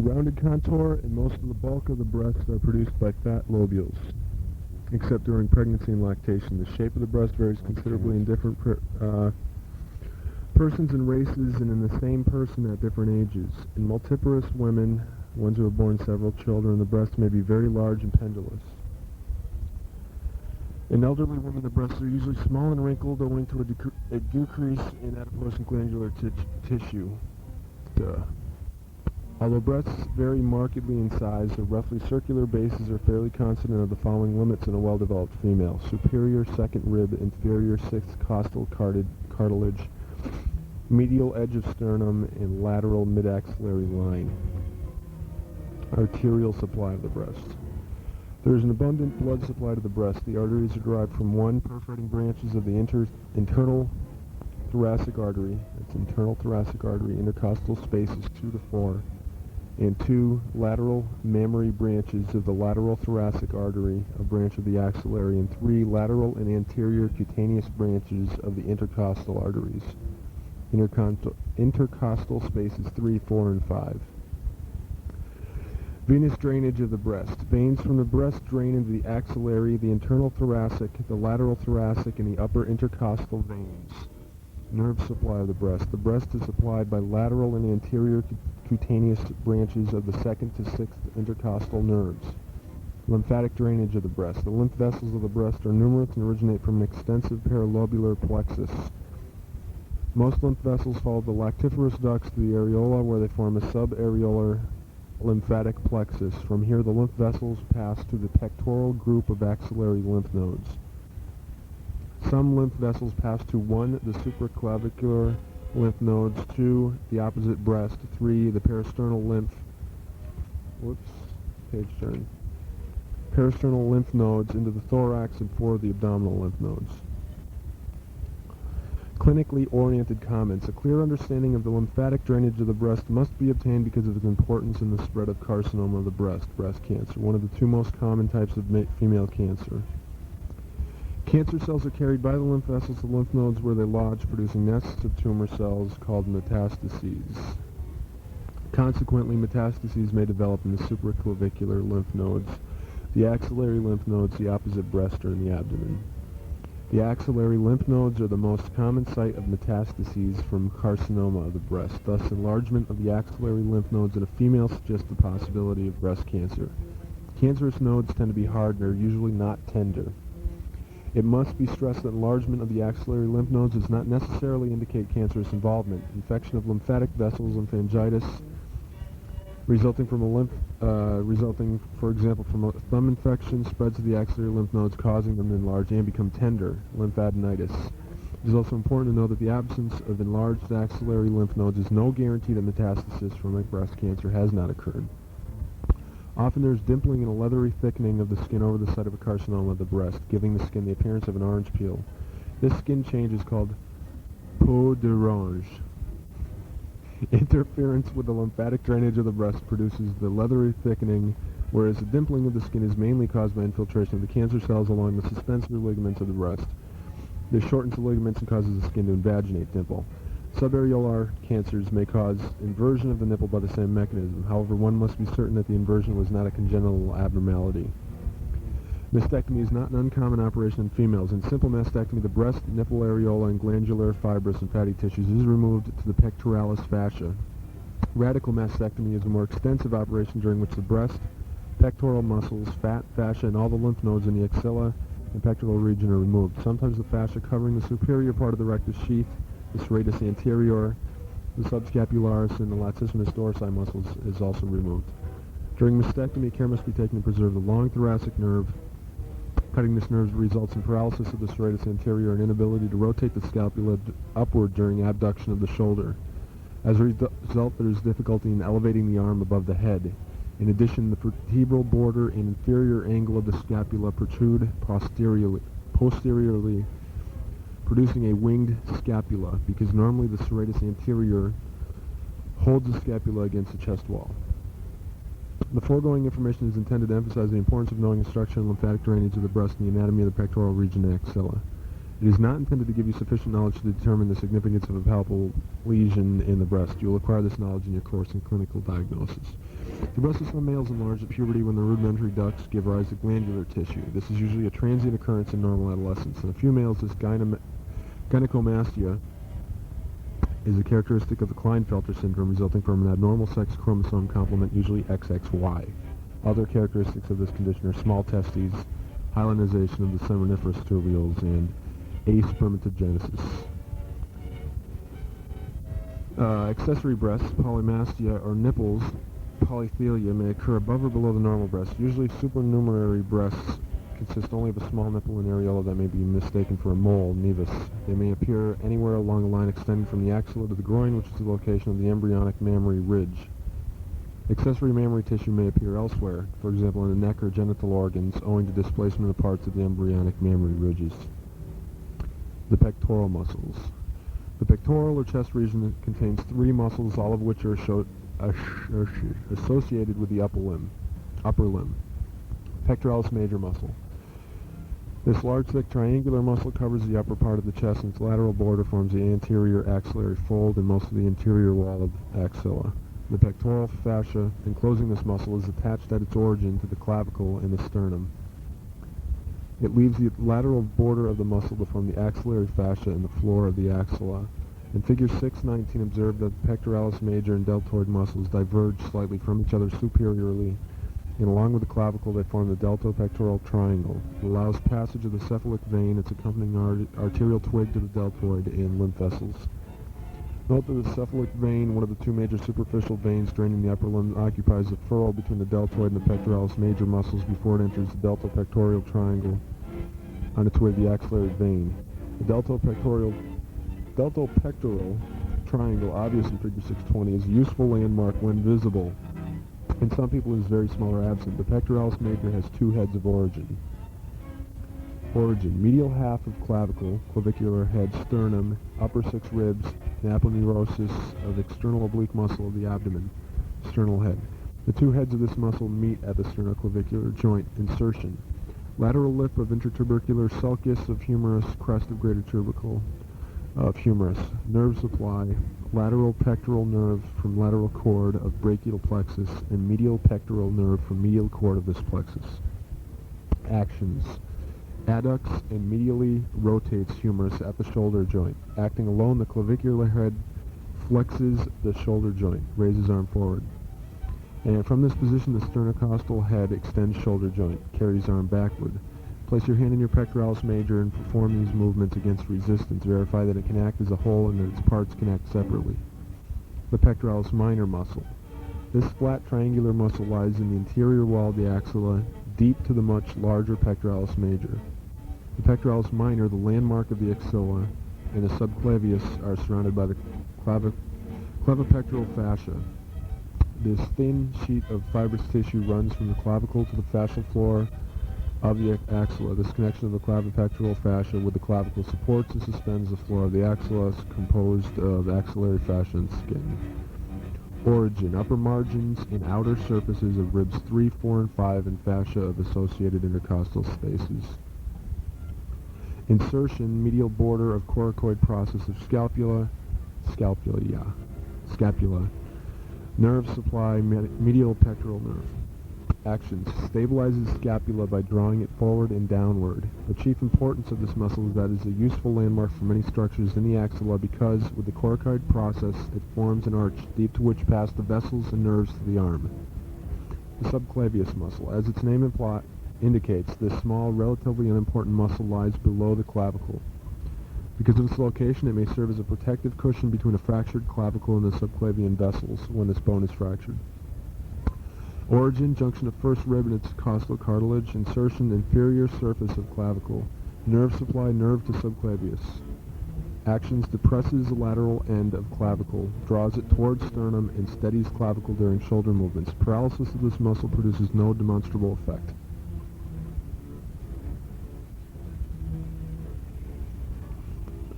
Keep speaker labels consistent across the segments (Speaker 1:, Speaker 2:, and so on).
Speaker 1: rounded contour, and most of the bulk of the breasts are produced by fat lobules, except during pregnancy and lactation. The shape of the breast varies considerably in different persons and races and in the same person at different ages. In multiparous women, ones who have borne several children, the breast may be very large and pendulous. In elderly women, the breasts are usually small and wrinkled owing to a decrease in adipose and glandular tissue. Although breasts vary markedly in size, the roughly circular bases are fairly constant and of the following limits in a well-developed female: superior second rib, inferior sixth costal cartilage, medial edge of sternum, and lateral mid-axillary line. Arterial supply of the breast. There is an abundant blood supply to the breast. The arteries are derived from 1. Perforating branches of the internal thoracic artery, that's internal thoracic artery, intercostal spaces 2 to 4, and 2. Lateral mammary branches of the lateral thoracic artery, a branch of the axillary, and 3. Lateral and anterior cutaneous branches of the intercostal arteries, intercostal spaces 3, 4, and 5. Venous drainage of the breast. Veins from the breast drain into the axillary, the internal thoracic, the lateral thoracic, and the upper intercostal veins. Nerve supply of the breast. The breast is supplied by lateral and anterior cutaneous branches of the 2nd to 6th intercostal nerves. Lymphatic drainage of the breast. The lymph vessels of the breast are numerous and originate from an extensive paralobular plexus. Most lymph vessels follow the lactiferous ducts to the areola, where they form a subareolar lymphatic plexus. From here, the lymph vessels pass to the pectoral group of axillary lymph nodes. Some lymph vessels pass to 1. The supraclavicular lymph nodes, 2. The opposite breast, 3. The peristernal lymph. Peristernal lymph nodes into the thorax, and 4. The abdominal lymph nodes. Clinically oriented comments. A clear understanding of the lymphatic drainage of the breast must be obtained because of its importance in the spread of carcinoma of the breast cancer, one of the 2 most common types of female cancer. Cancer cells are carried by the lymph vessels to lymph nodes, where they lodge, producing nests of tumor cells called metastases. Consequently, metastases may develop in the supraclavicular lymph nodes, the axillary lymph nodes, the opposite breast, or in the abdomen. The axillary lymph nodes are the most common site of metastases from carcinoma of the breast. Thus, enlargement of the axillary lymph nodes in a female suggests the possibility of breast cancer. Cancerous nodes tend to be hard and are usually not tender. It must be stressed that enlargement of the axillary lymph nodes does not necessarily indicate cancerous involvement. Infection of lymphatic vessels, lymphangitis, resulting, for example, from a thumb infection, spreads to the axillary lymph nodes, causing them to enlarge and become tender, lymphadenitis. It is also important to know that the absence of enlarged axillary lymph nodes is no guarantee that metastasis from a breast cancer has not occurred. Often there is dimpling and a leathery thickening of the skin over the site of a carcinoma of the breast, giving the skin the appearance of an orange peel. This skin change is called peau d'orange. Interference with the lymphatic drainage of the breast produces the leathery thickening, whereas the dimpling of the skin is mainly caused by infiltration of the cancer cells along the suspensory ligaments of the breast. This shortens the ligaments and causes the skin to invaginate dimple. Subareolar cancers may cause inversion of the nipple by the same mechanism. However, one must be certain that the inversion was not a congenital abnormality. Mastectomy is not an uncommon operation in females. In simple mastectomy, the breast, nipple areola, and glandular, fibrous, and fatty tissues is removed to the pectoralis fascia. Radical mastectomy is a more extensive operation during which the breast, pectoral muscles, fat, fascia, and all the lymph nodes in the axilla and pectoral region are removed. Sometimes the fascia covering the superior part of the rectus sheath, the serratus anterior, the subscapularis, and the latissimus dorsi muscles is also removed. During mastectomy, care must be taken to preserve the long thoracic nerve. Cutting this nerve results in paralysis of the serratus anterior and inability to rotate the scapula upward during abduction of the shoulder. As a result, there is difficulty in elevating the arm above the head. In addition, the vertebral border and inferior angle of the scapula protrude posteriorly, producing a winged scapula, because normally the serratus anterior holds the scapula against the chest wall. The foregoing information is intended to emphasize the importance of knowing the structure and lymphatic drainage of the breast and the anatomy of the pectoral region and axilla. It is not intended to give you sufficient knowledge to determine the significance of a palpable lesion in the breast. You will acquire this knowledge in your course in clinical diagnosis. The breast of some males enlarge at puberty when the rudimentary ducts give rise to glandular tissue. This is usually a transient occurrence in normal adolescence. In a few males, this gynecomastia is a characteristic of the Klinefelter syndrome resulting from an abnormal sex chromosome complement, usually XXY. Other characteristics of this condition are small testes, hyalinization of the seminiferous tubules, and aspermatogenesis. Accessory breasts, polymastia, or nipples, polythelia, may occur above or below the normal breast. Usually supernumerary breasts consist only of a small nipple and areola that may be mistaken for a mole, nevus. They may appear anywhere along a line extending from the axilla to the groin, which is the location of the embryonic mammary ridge. Accessory mammary tissue may appear elsewhere, for example in the neck or genital organs, owing to displacement of parts of the embryonic mammary ridges. The pectoral muscles. The pectoral or chest region contains three muscles, all of which are associated with the upper limb. Pectoralis major muscle. This large, thick, triangular muscle covers the upper part of the chest, and its lateral border forms the anterior axillary fold and most of the interior wall of axilla. The pectoral fascia enclosing this muscle is attached at its origin to the clavicle and the sternum. It leaves the lateral border of the muscle to form the axillary fascia and the floor of the axilla. In Figure 6.19, observe that the pectoralis major and deltoid muscles diverge slightly from each other superiorly, and along with the clavicle they form the deltopectoral triangle. It allows passage of the cephalic vein, its accompanying arterial twig to the deltoid, and lymph vessels. Note that the cephalic vein, one of the two major superficial veins draining the upper limb, occupies a furrow between the deltoid and the pectoralis major muscles before it enters the deltopectoral triangle on its way to the axillary vein. The deltopectoral triangle, obvious in Figure 620, is a useful landmark when visible. In some people it is very small or absent. The pectoralis major has two heads of origin. Medial half of clavicle, clavicular head, sternum, upper six ribs, and aponeurosis of external oblique muscle of the abdomen, sternal head. The two heads of this muscle meet at the sternoclavicular joint. Insertion. Lateral lip of intertubercular sulcus of humerus, crest of greater tubercle of humerus. Nerve supply. Lateral pectoral nerve from lateral cord of brachial plexus, and medial pectoral nerve from medial cord of this plexus. Actions. Adducts and medially rotates humerus at the shoulder joint. Acting alone, the clavicular head flexes the shoulder joint, raises arm forward. And from this position, the sternocostal head extends shoulder joint, carries arm backward. Place your hand in your pectoralis major and perform these movements against resistance. Verify that it can act as a whole and that its parts can act separately. The pectoralis minor muscle. This flat triangular muscle lies in the interior wall of the axilla, deep to the much larger pectoralis major. The pectoralis minor, the landmark of the axilla, and the subclavius are surrounded by the clavipectoral fascia. This thin sheet of fibrous tissue runs from the clavicle to the fascial floor of the axilla. This connection of the clavipectoral fascia with the clavicle supports and suspends the floor of the axilla, composed of axillary fascia and skin. Origin. Upper margins and outer surfaces of ribs 3, 4, and 5, and fascia of associated intercostal spaces. Insertion. Medial border of coracoid process of scapula. Nerve supply. Medial pectoral nerve. Actions. Stabilizes scapula by drawing it forward and downward. The chief importance of this muscle is that it is a useful landmark for many structures in the axilla because, with the coracoid process, it forms an arch deep to which pass the vessels and nerves to the arm. The subclavius muscle. As its name indicates, this small, relatively unimportant muscle lies below the clavicle. Because of its location, it may serve as a protective cushion between a fractured clavicle and the subclavian vessels when this bone is fractured. Origin, junction of first rib and its costal cartilage. Insertion, inferior surface of clavicle. Nerve supply, nerve to subclavius. Actions, depresses the lateral end of clavicle, draws it towards sternum, and steadies clavicle during shoulder movements. Paralysis of this muscle produces no demonstrable effect.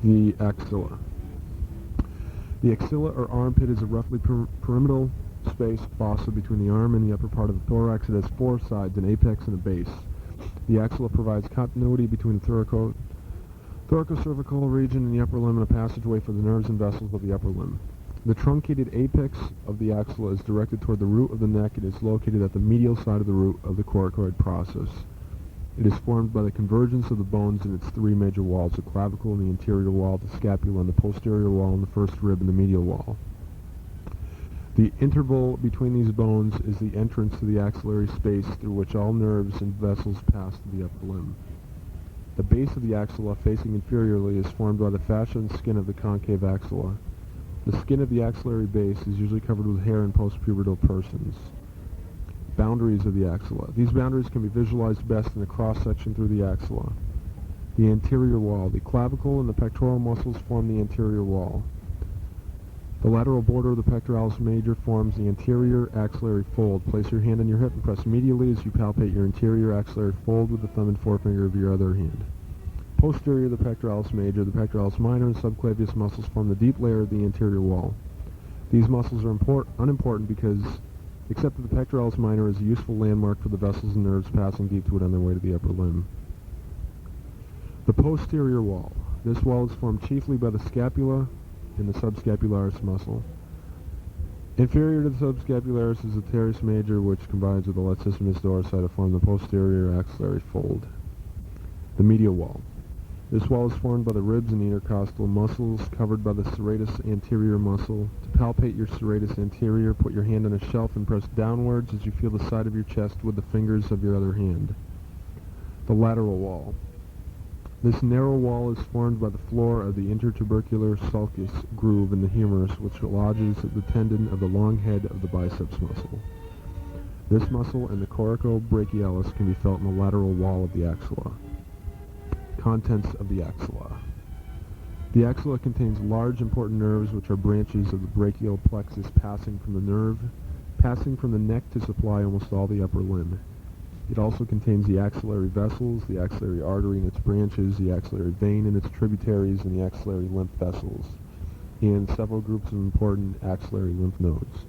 Speaker 1: The axilla. The axilla or armpit is a roughly pyramidal space fossa between the arm and the upper part of the thorax. It has four sides, an apex and a base. The axilla provides continuity between the thoracocervical region and the upper limb and a passageway for the nerves and vessels of the upper limb. The truncated apex of the axilla is directed toward the root of the neck and is located at the medial side of the root of the coracoid process. It is formed by the convergence of the bones in its three major walls, the clavicle and the anterior wall, the scapula and the posterior wall, and the first rib and the medial wall. The interval between these bones is the entrance to the axillary space through which all nerves and vessels pass to the upper limb. The base of the axilla, facing inferiorly, is formed by the fascia and skin of the concave axilla. The skin of the axillary base is usually covered with hair in postpubertal persons. Boundaries of the axilla. These boundaries can be visualized best in a cross-section through the axilla. The anterior wall. The clavicle and the pectoral muscles form the anterior wall. The lateral border of the pectoralis major forms the anterior axillary fold. Place your hand on your hip and press medially as you palpate your anterior axillary fold with the thumb and forefinger of your other hand. Posterior to the pectoralis major, the pectoralis minor and subclavius muscles form the deep layer of the anterior wall. These muscles are unimportant because, except that the pectoralis minor is a useful landmark for the vessels and nerves passing deep to it on their way to the upper limb. The posterior wall. This wall is formed chiefly by the scapula and the subscapularis muscle. Inferior to the subscapularis is the teres major, which combines with the latissimus dorsi to form the posterior axillary fold. The medial wall. This wall is formed by the ribs and the intercostal muscles, covered by the serratus anterior muscle. To palpate your serratus anterior, put your hand on a shelf and press downwards as you feel the side of your chest with the fingers of your other hand. The lateral wall. This narrow wall is formed by the floor of the intertubercular sulcus groove in the humerus, which lodges the tendon of the long head of the biceps muscle. This muscle and the coracobrachialis can be felt in the lateral wall of the axilla. Contents of the axilla. The axilla contains large important nerves which are branches of the brachial plexus passing from the neck to supply almost all the upper limb. It also contains the axillary vessels, the axillary artery and its branches, the axillary vein and its tributaries, and the axillary lymph vessels, and several groups of important axillary lymph nodes.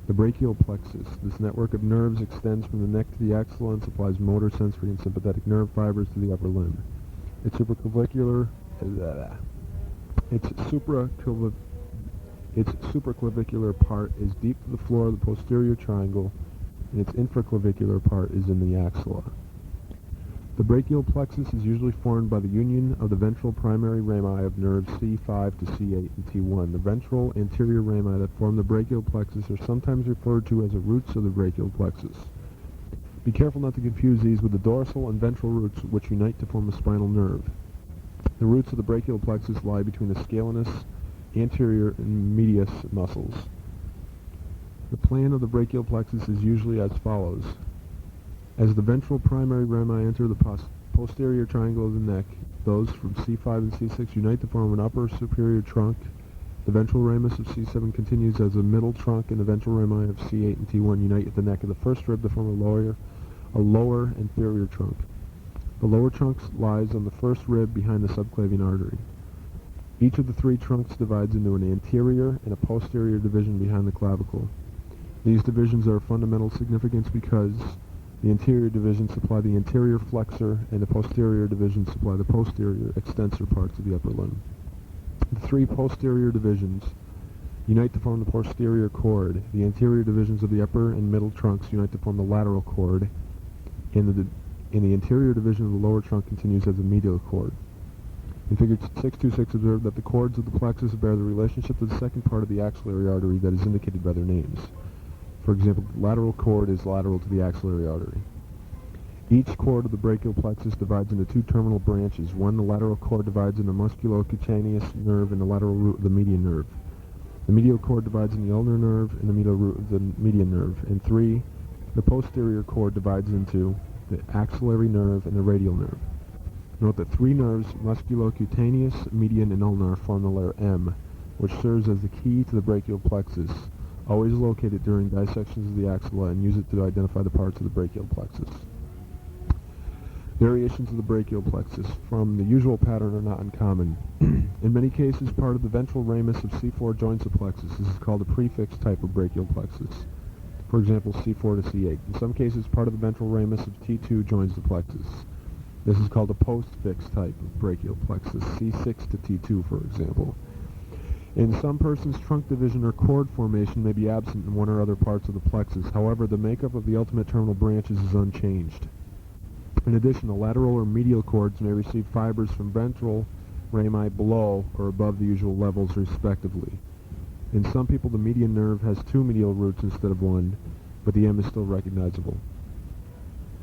Speaker 1: The brachial plexus. This network of nerves extends from the neck to the axilla and supplies motor, sensory, and sympathetic nerve fibers to the upper limb. Its supraclavicular part is deep to the floor of the posterior triangle, and its infraclavicular part is in the axilla. The brachial plexus is usually formed by the union of the ventral primary rami of nerves C5 to C8 and T1. The ventral anterior rami that form the brachial plexus are sometimes referred to as the roots of the brachial plexus. Be careful not to confuse these with the dorsal and ventral roots which unite to form a spinal nerve. The roots of the brachial plexus lie between the scalenus, anterior, and medius muscles. The plan of the brachial plexus is usually as follows. As the ventral primary rami enter the posterior triangle of the neck, those from C5 and C6 unite to form an upper superior trunk. The ventral ramus of C7 continues as a middle trunk, and the ventral rami of C8 and T1 unite at the neck of the first rib to form a lower inferior trunk. The lower trunk lies on the first rib behind the subclavian artery. Each of the three trunks divides into an anterior and a posterior division behind the clavicle. These divisions are of fundamental significance because the anterior divisions supply the anterior flexor and the posterior divisions supply the posterior extensor parts of the upper limb. The three posterior divisions unite to form the posterior cord. The anterior divisions of the upper and middle trunks unite to form the lateral cord, and the anterior division of the lower trunk continues as a medial cord. In Figure 626, observe that the cords of the plexus bear the relationship to the second part of the axillary artery that is indicated by their names. For example, the lateral cord is lateral to the axillary artery. Each cord of the brachial plexus divides into two terminal branches. One, the lateral cord, divides into the musculocutaneous nerve and the lateral root of the median nerve. The medial cord divides in the ulnar nerve and the medial root of the median nerve. And three, the posterior cord divides into the axillary nerve and the radial nerve. Note that three nerves, musculocutaneous, median, and ulnar, form the letter M, which serves as the key to the brachial plexus, always located during dissections of the axilla, and use it to identify the parts of the brachial plexus. Variations of the brachial plexus from the usual pattern are not uncommon. In many cases, part of the ventral ramus of C4 joins the plexus. This is called a prefix type of brachial plexus. For example, C4 to C8. In some cases, part of the ventral ramus of T2 joins the plexus. This is called a postfix type of brachial plexus, C6 to T2, for example. In some persons, trunk division or cord formation may be absent in one or other parts of the plexus. However, the makeup of the ultimate terminal branches is unchanged. In addition, the lateral or medial cords may receive fibers from ventral rami below or above the usual levels, respectively. In some people, the median nerve has two medial roots instead of one, but the M is still recognizable.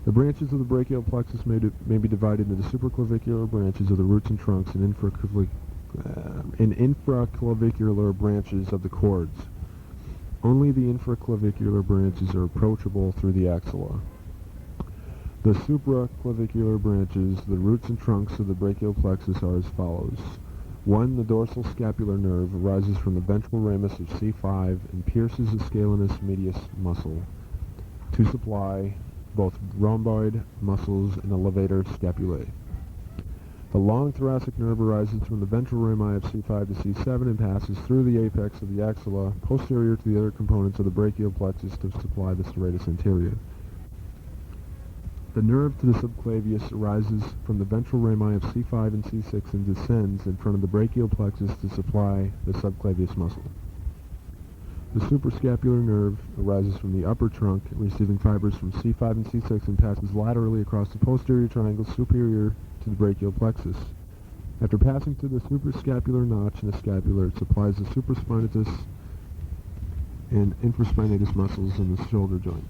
Speaker 1: The branches of the brachial plexus may be divided into supraclavicular branches of the roots and trunks and infraclavicular branches of the cords. Only the infraclavicular branches are approachable through the axilla. The supraclavicular branches, the roots and trunks of the brachial plexus, are as follows. 1. The dorsal scapular nerve arises from the ventral ramus of C5 and pierces the scalenus medius muscle to supply both rhomboid muscles and the levator scapulae. The long thoracic nerve arises from the ventral rami of C5 to C7 and passes through the apex of the axilla, posterior to the other components of the brachial plexus to supply the serratus anterior. The nerve to the subclavius arises from the ventral rami of C5 and C6 and descends in front of the brachial plexus to supply the subclavius muscle. The suprascapular nerve arises from the upper trunk, receiving fibers from C5 and C6 and passes laterally across the posterior triangle superior to the brachial plexus. After passing through the suprascapular notch in the scapula, it supplies the supraspinatus and infraspinatus muscles in the shoulder joint.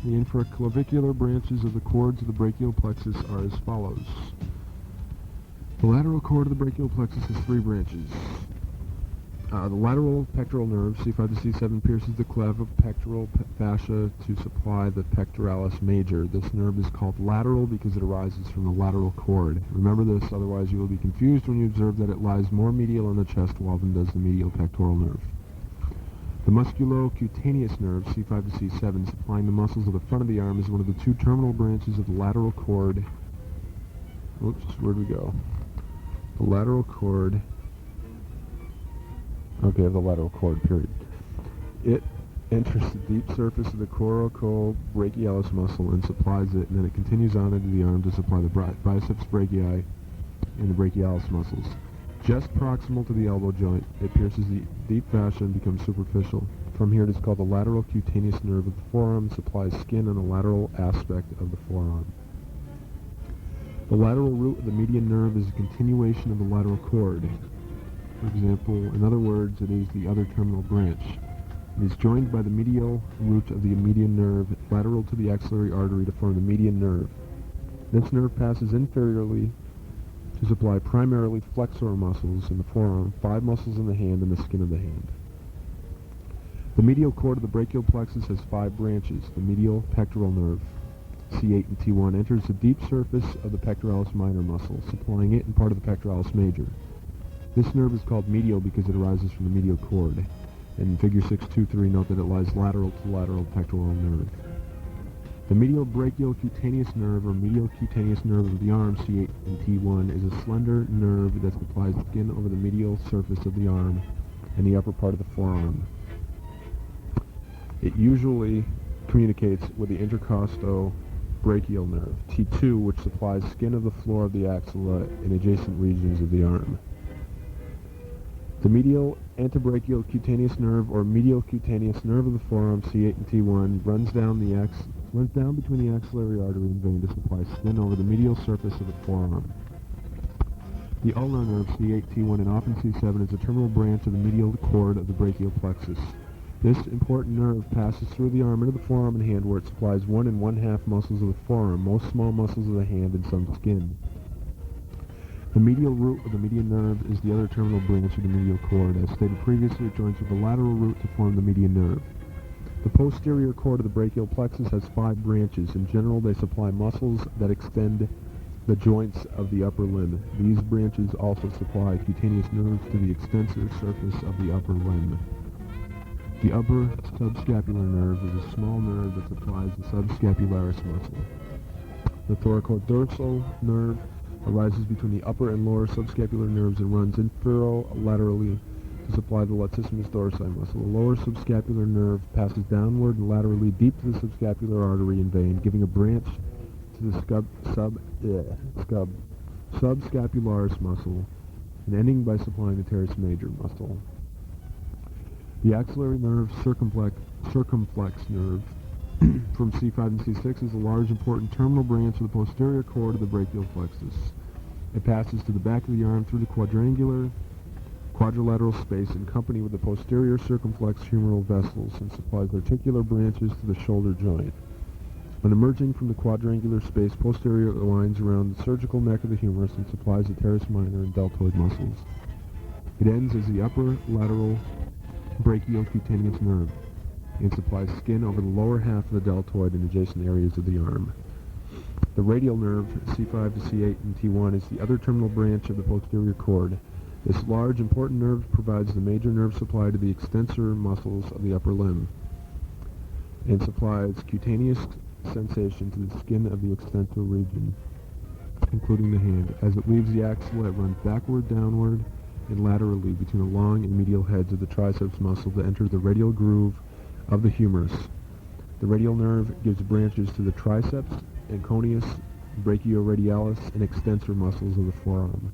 Speaker 1: The infraclavicular branches of the cords of the brachial plexus are as follows. The lateral cord of the brachial plexus has three branches. The lateral pectoral nerve, C5 to C7, pierces the cleft of pectoral fascia to supply the pectoralis major. This nerve is called lateral because it arises from the lateral cord. Remember this, otherwise you will be confused when you observe that it lies more medial on the chest wall than does the medial pectoral nerve. The musculocutaneous nerve, C5 to C7, supplying the muscles of the front of the arm, is one of the two terminal branches of the lateral cord. Oops, where'd we go? The lateral cord. Okay, of the lateral cord, period. It enters the deep surface of the coracobrachialis muscle and supplies it, and then it continues on into the arm to supply the biceps brachii and the brachialis muscles. Just proximal to the elbow joint, it pierces the deep fascia and becomes superficial. From here, it is called the lateral cutaneous nerve of the forearm and supplies skin on the lateral aspect of the forearm. The lateral root of the median nerve is a continuation of the lateral cord. For example, in other words, it is the other terminal branch. It is joined by the medial root of the median nerve lateral to the axillary artery to form the median nerve. This nerve passes inferiorly to supply primarily flexor muscles in the forearm, 5 muscles in the hand, and the skin of the hand. The medial cord of the brachial plexus has 5 branches. The medial pectoral nerve, C8 and T1, enters the deep surface of the pectoralis minor muscle, supplying it and part of the pectoralis major. This nerve is called medial because it arises from the medial cord. In figure 6.2.3, note that it lies lateral to the lateral pectoral nerve. The medial brachial cutaneous nerve, or medial cutaneous nerve of the arm, C8 and T1, is a slender nerve that supplies skin over the medial surface of the arm and the upper part of the forearm. It usually communicates with the intercosto-brachial nerve, T2, which supplies skin of the floor of the axilla in adjacent regions of the arm. The medial antebrachial cutaneous nerve, or medial cutaneous nerve of the forearm, C8 and T1, runs down between the axillary artery and vein to supply skin over the medial surface of the forearm. The ulnar nerve, C8, T1, and often C7, is a terminal branch of the medial cord of the brachial plexus. This important nerve passes through the arm into the forearm and hand, where it supplies 1 1/2 muscles of the forearm, most small muscles of the hand, and some skin. The medial root of the median nerve is the other terminal branch of the medial cord. As stated previously, it joins with the lateral root to form the median nerve. The posterior cord of the brachial plexus has 5 branches. In general, they supply muscles that extend the joints of the upper limb. These branches also supply cutaneous nerves to the extensor surface of the upper limb. The upper subscapular nerve is a small nerve that supplies the subscapularis muscle. The thoracodorsal nerve arises between the upper and lower subscapular nerves and runs inferolaterally to supply the latissimus dorsi muscle. The lower subscapular nerve passes downward and laterally deep to the subscapular artery and vein, giving a branch to the subscapularis muscle and ending by supplying the teres major muscle. The axillary nerve, circumflex nerve, from C5 and C6 is a large important terminal branch of the posterior cord of the brachial plexus. It passes to the back of the arm through the quadrilateral space in company with the posterior circumflex humeral vessels and supplies articular branches to the shoulder joint. When emerging from the quadrangular space, posterior lines around the surgical neck of the humerus and supplies the teres minor and deltoid muscles. It ends as the upper lateral brachiocutaneous nerve and supplies skin over the lower half of the deltoid and adjacent areas of the arm. The radial nerve, C5 to C8 and T1, is the other terminal branch of the posterior cord. This large, important nerve provides the major nerve supply to the extensor muscles of the upper limb and supplies cutaneous sensation to the skin of the extensor region, including the hand. As it leaves the axilla, it runs backward, downward, and laterally between the long and medial heads of the triceps muscle to enter the radial groove of the humerus. The radial nerve gives branches to the triceps, anconeus, brachioradialis, and extensor muscles of the forearm.